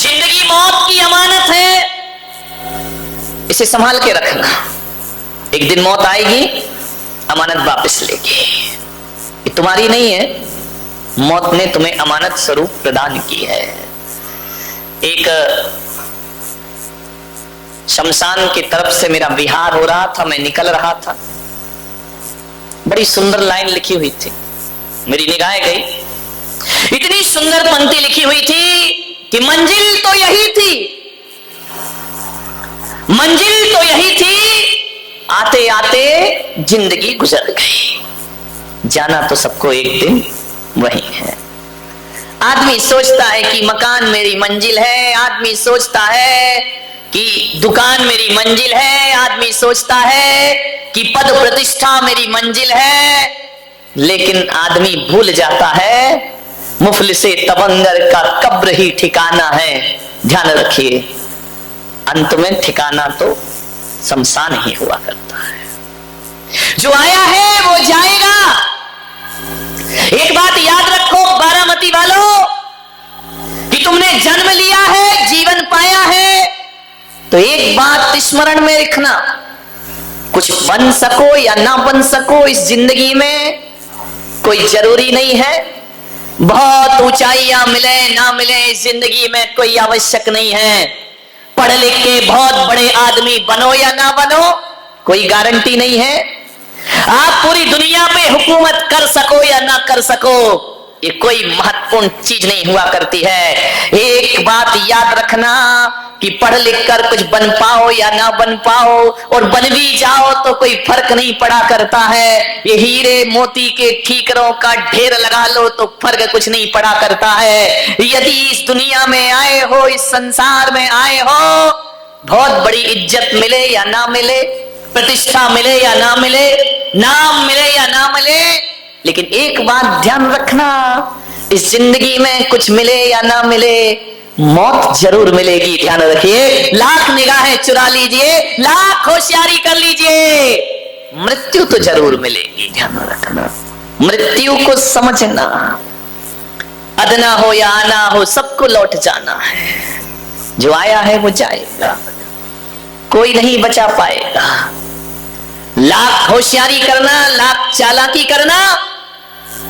जिंदगी मौत की अमानत है, इसे संभाल के रखना। एक दिन मौत आएगी, अमानत वापस लेगी। ये तुम्हारी नहीं है, मौत ने तुम्हें अमानत स्वरूप प्रदान की है। एक शमशान की तरफ से मेरा विहार हो रहा था, मैं निकल रहा था, बड़ी सुंदर लाइन लिखी हुई थी, मेरी निगाहें गई। इतनी सुंदर पंक्ति लिखी हुई थी कि मंजिल तो यही थी, मंजिल तो यही थी, आते आते जिंदगी गुजर गई। जाना तो सबको एक दिन वही है। आदमी सोचता है कि मकान मेरी मंजिल है, आदमी सोचता है कि दुकान मेरी मंजिल है, आदमी सोचता है कि पद प्रतिष्ठा मेरी मंजिल है, लेकिन आदमी भूल जाता है मुफलिसे तवंगर का कब्र ही ठिकाना है। ध्यान रखिए, अंत में ठिकाना तो शमशान ही हुआ करता है। जो आया है वो जाएगा। एक बात याद रखो बारामती वालों, कि तुमने जन्म लिया है, जीवन पाया है, तो एक बात स्मरण में रखना, कुछ बन सको या ना बन सको इस जिंदगी में कोई जरूरी नहीं है। बहुत ऊंचाइयां मिले ना मिले इस जिंदगी में कोई आवश्यक नहीं है। पढ़ लिख के बहुत बड़े आदमी बनो या ना बनो कोई गारंटी नहीं है। आप पूरी दुनिया पे हुकूमत कर सको या ना कर सको, ये कोई महत्वपूर्ण चीज नहीं हुआ करती है। एक बात याद रखना कि पढ़ लिख कर कुछ बन पाओ या ना बन पाओ, और बन भी जाओ तो कोई फर्क नहीं पड़ा करता है। ये हीरे मोती के ठीकरों का ढेर लगा लो तो फर्क कुछ नहीं पड़ा करता है। यदि इस दुनिया में आए हो, इस संसार में आए हो, बहुत बड़ी इज्जत मिले या ना मिले, प्रतिष्ठा मिले या ना मिले, नाम मिले या ना मिले, लेकिन एक बात ध्यान रखना, इस जिंदगी में कुछ मिले या ना मिले, मौत जरूर मिलेगी। ध्यान रखिए, लाख निगाहें चुरा लीजिए, लाख होशियारी कर लीजिए, मृत्यु तो जरूर मिलेगी। ध्यान रखना, मृत्यु को समझना, अदना हो या आना हो सबको लौट जाना है। जो आया है वो जाएगा, कोई नहीं बचा पाएगा। लाख होशियारी करना, लाख चालाकी करना,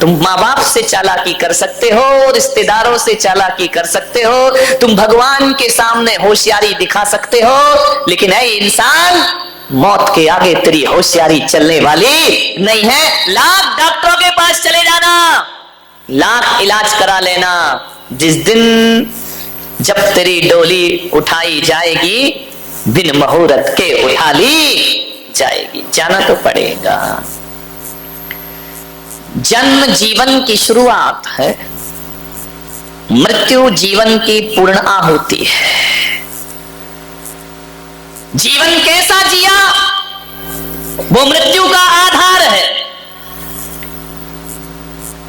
तुम माँ बाप से चालाकी कर सकते हो, रिश्तेदारों से चालाकी कर सकते हो, तुम भगवान के सामने होशियारी दिखा सकते हो, लेकिन है इंसान, मौत के आगे तेरी होशियारी चलने वाली नहीं है। लाख डॉक्टरों के पास चले जाना, लाख इलाज करा लेना, जिस दिन जब तेरी डोली उठाई जाएगी, बिन मुहूर्त के उठा ली जाएगी। जाना तो पड़ेगा। जन्म जीवन की शुरुआत है, मृत्यु जीवन की पूर्ण आहुति है। जीवन कैसा जिया वो मृत्यु का आधार है।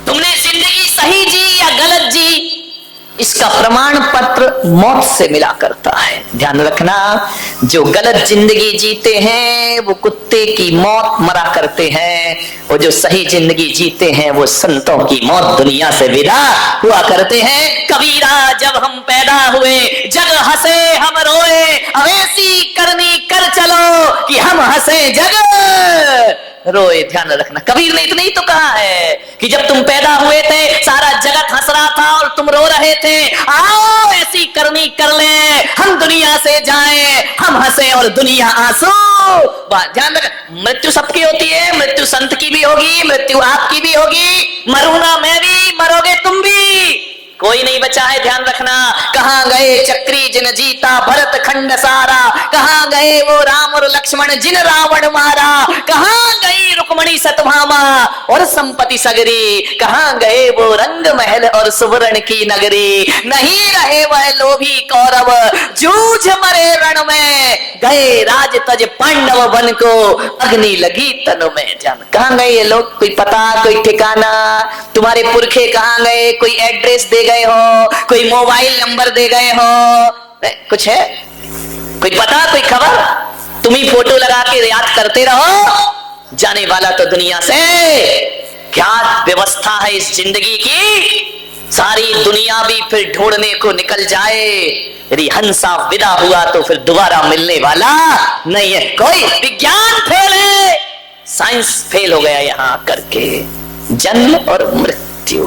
तुमने जिंदगी सही जी या गलत जी, इसका प्रमाण पत्र मौत से मिला करता है। ध्यान रखना, जो गलत जिंदगी जीते हैं वो कुत्ते की मौत मरा करते हैं, और जो सही जिंदगी जीते हैं वो संतों की मौत दुनिया से विदा हुआ करते हैं। कबीरा जब हम पैदा हुए, जग हंसे हम रोए, अब ऐसी करनी कर चलो कि हम हंसे जग रोए। ध्यान रखना, कबीर ने इतना ही तो कहा है कि जब तुम पैदा हुए थे सारा जगत हंस रहा था और तुम रो रहे थे, आओ ऐसी करनी कर ले, हम दुनिया से जाएं, हम हंसे और दुनिया आंसू। ध्यान रखना, मृत्यु सबकी होती है, मृत्यु संत की भी होगी, मृत्यु आपकी भी होगी, मरूंगा मैं भी, मरोगे तुम भी, कोई नहीं बचा है। ध्यान रखना, कहां गए चक्री जिन जीता भरत खंड सारा, कहां गए वो राम और लक्ष्मण जिन रावण मारा, कहां गई रुक्मणी सतभामा और संपत्ति सगरी, कहां गए वो रंग महल और सुवर्ण की नगरी, नहीं रहे वह लोभी कौरव जूझ मरे रण में, गए राज तज पांडव बन को अग्नि लगी तन में। जान कहां गए ये लोग, कोई पता, कोई ठिकाना, तुम्हारे पुरखे कहां गए, कोई एड्रेस दे गए हो, कोई मोबाइल नंबर दे गए हो, कुछ है, कोई पता, कोई खबर, तुम ही फोटो लगा के याद करते रहो। जाने वाला तो दुनिया से। क्या व्यवस्था है इस जिंदगी की, सारी दुनिया भी फिर ढूंढने को निकल जाए, यदि हंसा विदा हुआ तो फिर दोबारा मिलने वाला नहीं है। कोई विज्ञान फेल है, साइंस फेल हो गया यहां करके। जन्म और मृत्यु,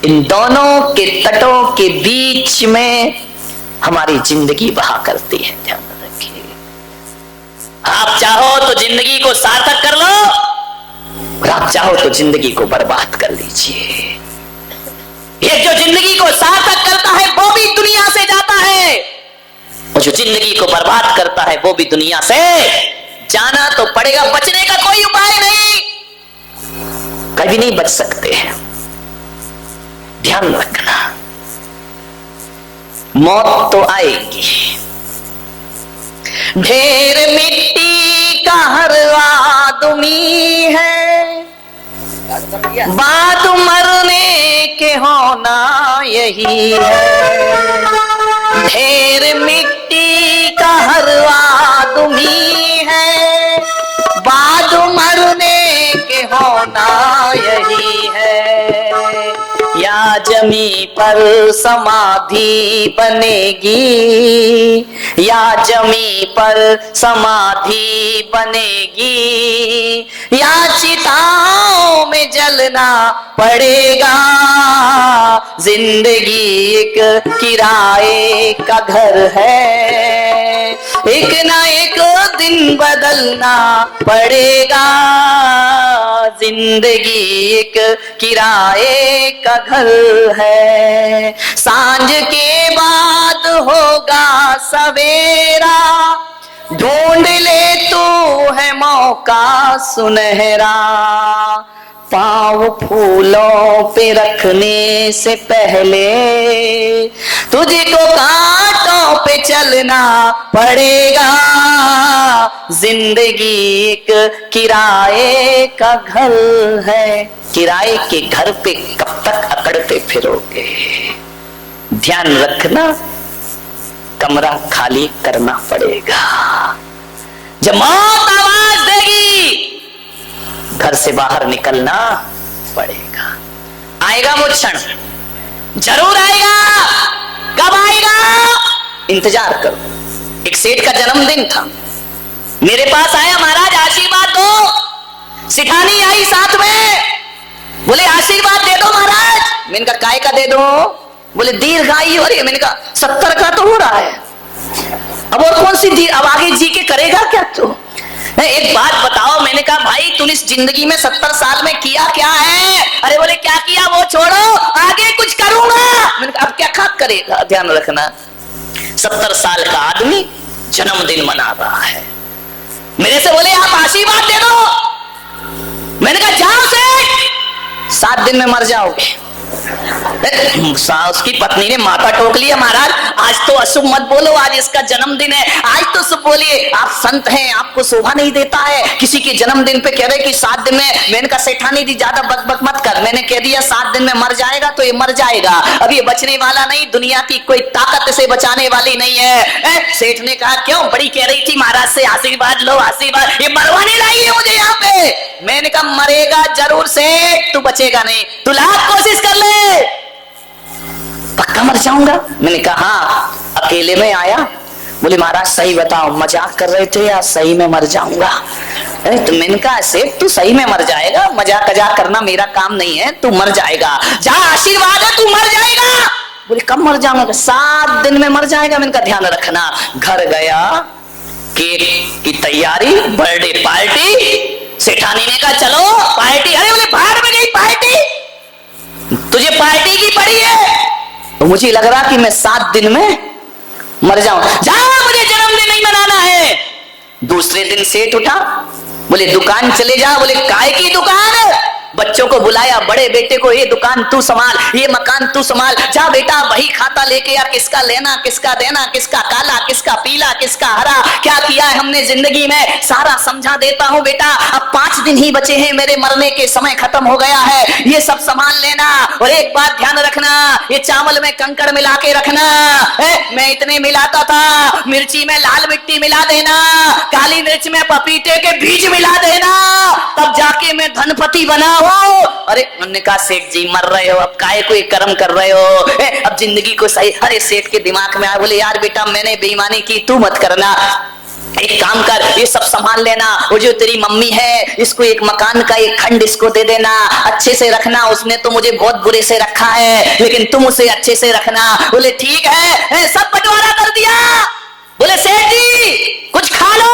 इन दोनों के तटों के बीच में हमारी जिंदगी बहा करती है। ध्यान रखिए, आप चाहो तो जिंदगी को सार्थक कर लो और आप चाहो तो जिंदगी को बर्बाद कर लीजिए। ये जो जिंदगी को सार्थक करता है वो भी दुनिया से जाता है, और जो जिंदगी को बर्बाद करता है वो भी दुनिया से जाना तो पड़ेगा। बचने का कोई उपाय नहीं, कभी नहीं बच सकते हैं। ध्यान रखना, मौत तो आएगी। ढेर मिट्टी का हर आदमी है, बात मरने के होना यही है। ढेर मिट्टी का हर आदमी है, बात मरने के होना यही है। या जमी पर समाधि बनेगी, या जमी पर समाधि बनेगी, या चिताओं में जलना पड़ेगा। जिंदगी एक किराए का घर है, एक ना एक दिन बदलना पड़ेगा। जिंदगी एक किराए का घर है, सांझ के बाद होगा सवेरा। ढूंढ ले तू है मौका सुनहरा, पाँव फूलों पे रखने से पहले तुझको कांटों पे चलना पड़ेगा। जिंदगी एक किराए का घर है, किराए के घर पे कब तक अकड़ते फिरोगे। ध्यान रखना, कमरा खाली करना पड़ेगा। जब मौत आवाज देगी घर से बाहर निकलना पड़ेगा। आएगा वो क्षण, जरूर आएगा। कब आएगा? इंतजार करो। एक सेठ का जन्मदिन था, मेरे पास आया, महाराज आशीर्वाद दो। सिठानी आई साथ में, बोले आशीर्वाद दे दो महाराज। मैंने कहा काय का दे दो? बोले दीर्घायु हो रही है। मैंने कहा 70 का तो हो रहा है, अब और कौन सी अब आगे जी के करेगा क्या तू? एक बात बताओ। मैंने कहा भाई तूने इस जिंदगी में 70 साल में किया क्या है? अरे बोले क्या किया वो छोड़ो, आगे कुछ करूंगा। मैंने कहा अब क्या खाक करेगा? ध्यान रखना, 70 साल का आदमी जन्मदिन मना रहा है। मेरे से बोले आप आशीर्वाद दे दो। मैंने कहा जाओ से 7 दिन में मर जाओगे। उसकी पत्नी ने माथा टोक लिया, महाराज आज तो अशुभ मत बोलो, आज इसका जन्मदिन है, आज तो शुभ बोलिए। आप संत हैं, आपको शोभा नहीं देता है किसी के जन्मदिन पे कह रहे कि 7 दिन में। मैंने कहा सेठानी जी ज्यादा बकबक मत कर, मैंने कह दिया 7 दिन में मर जाएगा तो ये मर जाएगा, अब ये बचने वाला नहीं, दुनिया की कोई ताकत से बचाने वाली नहीं है। सेठ ने कहा क्यों? बड़ी कह रही थी महाराज से आशीर्वाद लो आशीर्वाद, ये मरवाने लाई है मुझे यहाँ पे। मैंने कहा मरेगा जरूर सेठ, तू बचेगा नहीं, तू लाख कोशिश कर ले, पक्का मर जाऊंगा। मैंने कहा हाँ। अकेले में आया, बोले महाराज सही बताओ, मजाक कर रहे थे या सही में मर जाऊंगा? तो मैंने कहा सेठ तू सही में मर जाएगा, मजाक कजाक करना मेरा काम नहीं है, तू मर जाएगा, जा आशीर्वाद है तू मर जाएगा। बोले कब मर जाऊंगा? 7 दिन में मर जाएगा। मैंने कहा ध्यान रखना। घर गया, केक की तैयारी, बर्थडे पार्टी। सेठानी ने कहा चलो पार्टी। अरे बोले बाहर में गई पार्टी, तुझे पार्टी की पड़ी है? तो मुझे लग रहा कि मैं 7 दिन में मर जाऊं। जा, मुझे जन्मदिन नहीं मनाना है। दूसरे दिन सेठ उठा, बोले दुकान चले जा। बोले काय की दुकान? बच्चों को बुलाया, बड़े बेटे को ये दुकान तू संभाल, ये मकान तू संभाल, जा बेटा वही खाता लेके आ, किसका लेना किसका देना, किसका काला किसका पीला किसका हरा, क्या किया है हमने जिंदगी में सारा समझा देता हूँ बेटा। अब 5 दिन ही बचे हैं, मेरे मरने के समय खत्म हो गया है, ये सब संभाल लेना। और एक बात ध्यान रखना, ये चावल में कंकड़ मिला के रखना। मैं इतने मिलाता था, मिर्ची में लाल मिट्टी मिला देना, काली मिर्च में पपीते के बीज मिला देना, तब जाके मैं धनपति बना हो। अरे उन्होंने कहा सेठ जी मर रहे हो, अब काहे कोई कर्म कर रहे हो, अब जिंदगी को सही। अरे सेठ के दिमाग में आया, बोले यार बेटा मैंने बेईमानी की, तू मत करना, एक काम कर, ये सब संभाल लेना, वो जो तेरी मम्मी है इसको एक मकान का एक खंड इसको दे देना, अच्छे से रखना, उसने तो मुझे बहुत बुरे से रखा है लेकिन तुम उसे अच्छे से रखना। बोले ठीक है, सब बंटवारा कर दिया। बोले सेठ जी कुछ खा लो।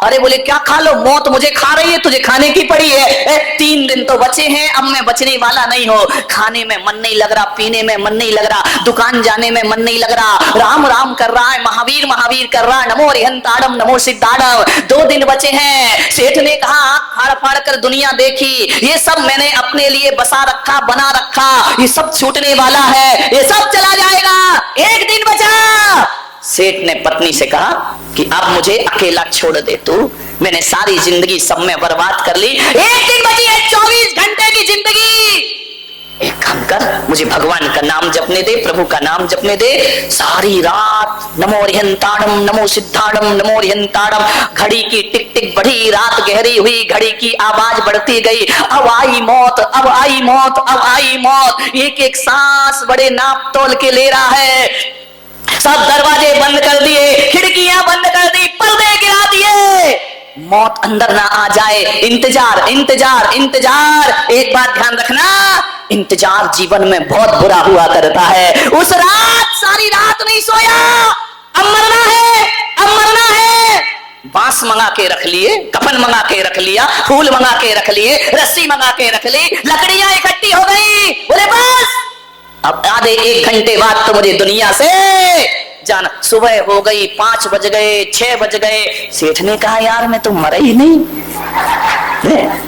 अरे बोले क्या खा लो, मौत मुझे खा रही है, तुझे खाने की पड़ी है। 3 दिन तो बचे हैं, अब मैं बचने वाला नहीं हो। खाने में मन नहीं लग रहा, पीने में मन नहीं लग रहा, दुकान जाने में मन नहीं लग रहा, राम राम कर रहा है, महावीर महावीर कर रहा है, नमो रिहंताड़म नमो सिद्धाड़म। 2 दिन बचे हैं। सेठ ने कहा आंख फाड़ फाड़ कर दुनिया देखी, ये सब मैंने अपने लिए बसा रखा, बना रखा, ये सब छूटने वाला है, ये सब चला जाएगा, 1 दिन बचा। सेठ ने पत्नी से कहा कि अब मुझे अकेला छोड़ दे तू, मैंने सारी जिंदगी सब में बर्बाद कर ली, 1 दिन बची है, 24 घंटे की जिंदगी। एक काम कर, मुझे भगवान का नाम जपने दे, प्रभु का नाम जपने दे। सारी रात नमो रिहंताड़म नमो सिद्धाड़म नमो रिहंताड़म। घड़ी की टिक टिक बढ़ी, रात गहरी हुई, घड़ी की आवाज बढ़ती गई। अब आई मौत, अब आई मौत, अब आई मौत। एक एक सांस बड़े नाप तोल के ले रहा है। सब दरवाजे बंद कर दिए, खिड़कियां बंद कर दी, पर्दे गिरा दिए, मौत अंदर ना आ जाए। इंतजार इंतजार इंतजार। एक बात ध्यान रखना, इंतजार जीवन में बहुत बुरा हुआ करता है। उस रात सारी रात नहीं सोया, अब मरना है, अब मरना है। बांस मंगा के रख लिए, कफन मंगा के रख लिया, फूल मंगा के रख लिए, रस्सी मंगा के रख ली, लकड़ियां इकट्ठी हो गई। बोले बस अब आधे 1 घंटे बाद तो मुझे दुनिया से जाना। सुबह हो गई, 5 बज गए, 6 बज गए। सेठ ने कहा यार मैं तो मरा ही नहीं,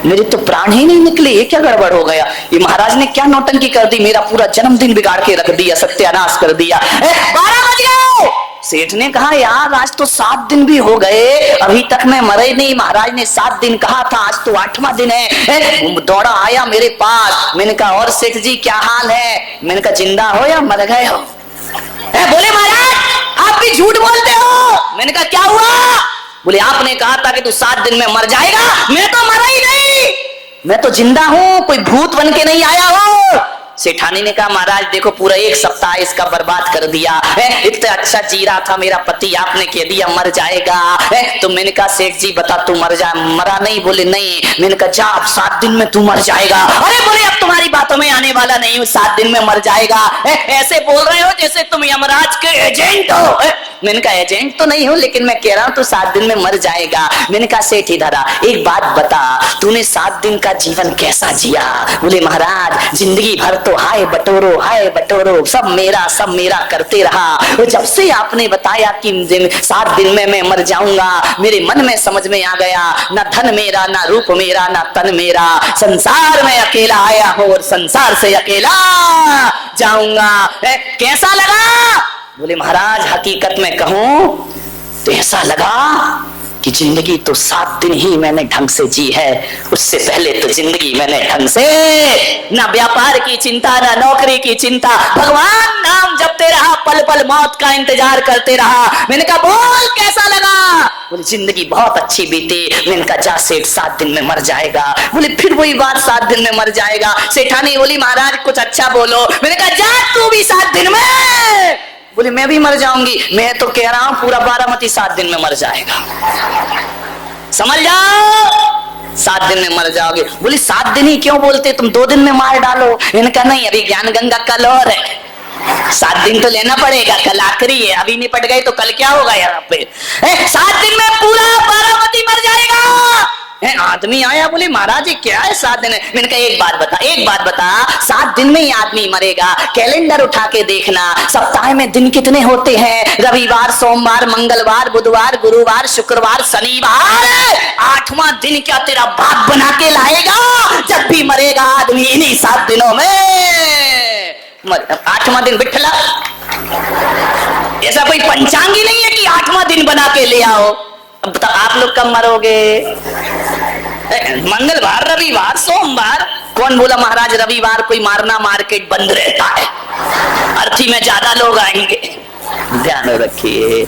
मेरे तो प्राण ही नहीं निकले, ये क्या गड़बड़ हो गया, ये महाराज ने क्या नौटंकी कर दी, मेरा पूरा जन्मदिन बिगाड़ के रख दिया, सत्यानाश कर दिया। 12 बज गए। सेठ ने कहा यार आज तो 7 दिन भी हो गए, अभी तक मैं मरा ही नहीं, महाराज ने 7 दिन कहा था, आज तो 8वां दिन है। दौड़ा आया मेरे पास, मैंने कहा और सेठ जी क्या हाल है, मैंने कहा जिंदा हो या मर गए हो। बोले महाराज आप भी झूठ बोलते हो। मैंने कहा क्या हुआ। बोले आपने कहा था कि तू 7 दिन में मर जाएगा, मैं तो मरा ही नहीं, मैं तो जिंदा हूं, कोई भूत बन के नहीं आया हो। सेठानी ने कहा महाराज देखो पूरा 1 सप्ताह इसका बर्बाद कर दिया, इतना अच्छा जी रहा था मेरा पति, आपने कह दिया मर जाएगा। तो मैंने कहा सेठ जी बता तू मर जा। मरा नहीं। बोले नहीं। मैंने कहा जा अब 7 दिन में तू मर जाएगा। अरे बोले अब तुम्हारी बातों में आने वाला नहीं हूँ, 7 दिन में मर जाएगा। ऐसे बोल रहे हो जैसे तुम यमराज के एजेंट हो। मैंने कहा एजेंट तो नहीं हूँ लेकिन मैं कह रहा हूँ तू 7 दिन में मर जाएगा। मैंने कहा सेठ इधर आ, एक बात बता, तूने 7 दिन का जीवन कैसा जिया। बोले महाराज जिंदगी भर तो हाय बटोरो सब मेरा करते रहा। जब से आपने बताया कि 7 दिन में मैं मर जाऊंगा, मेरे मन में समझ में आ गया ना धन मेरा, ना रूप मेरा, ना तन मेरा, संसार में अकेला आया हो और संसार से अकेला जाऊंगा। कैसा लगा। बोले महाराज हकीकत में कहूं तो ऐसा लगा कि जिंदगी तो 7 दिन ही मैंने ढंग से जी है, उससे पहले तो जिंदगी मैंने ढंग से ना व्यापार की चिंता, ना नौकरी की चिंता, भगवान नाम जपते रहा, पल पल मौत का इंतजार करते रहा। मैंने कहा बोल कैसा लगा। बोले जिंदगी बहुत अच्छी बीती। मैंने कहा जा सेठ 7 दिन में मर जाएगा। बोले फिर वही बात 7 दिन में मर जाएगा। सेठानी बोली महाराज कुछ अच्छा बोलो। मैंने कहा जा तू भी 7 दिन में। बोले मैं भी मर जाऊंगी। मैं तो कह रहा हूं पूरा बारामती 7 दिन में मर जाएगा, समझ जाओ 7 दिन में मर जाओगे। बोले 7 दिन ही क्यों बोलते, तुम 2 दिन में मार डालो। मैंने कहा नहीं अभी ज्ञान गंगा कल और है, 7 दिन तो लेना पड़ेगा, कल आखिरी है, अभी निपट गए तो कल क्या होगा यहाँ पे। 7 दिन में पूरा बारामती मर जाएगा। आदमी आया बोले महाराज जी क्या है 7 दिन। मैंने कहा एक बात बता 7 दिन में ही आदमी मरेगा। कैलेंडर उठा के देखना, सप्ताह में दिन कितने होते हैं, रविवार, सोमवार, मंगलवार, बुधवार, गुरुवार, शुक्रवार, शनिवार। 8वां दिन क्या तेरा बाप बना के लाएगा। जब भी मरेगा आदमी इन्हीं 7 दिनों में 8वां दिन बिठला। ऐसा कोई पंचांगी नहीं है कि 8वां दिन बना के ले आओ। अब बता आप लोग कब मरोगे। मंगलवार, रविवार, सोमवार। कौन बोला महाराज रविवार कोई मारना मार्केट बंद रहता है, अर्थी में ज्यादा लोग आएंगे। ध्यान रखिए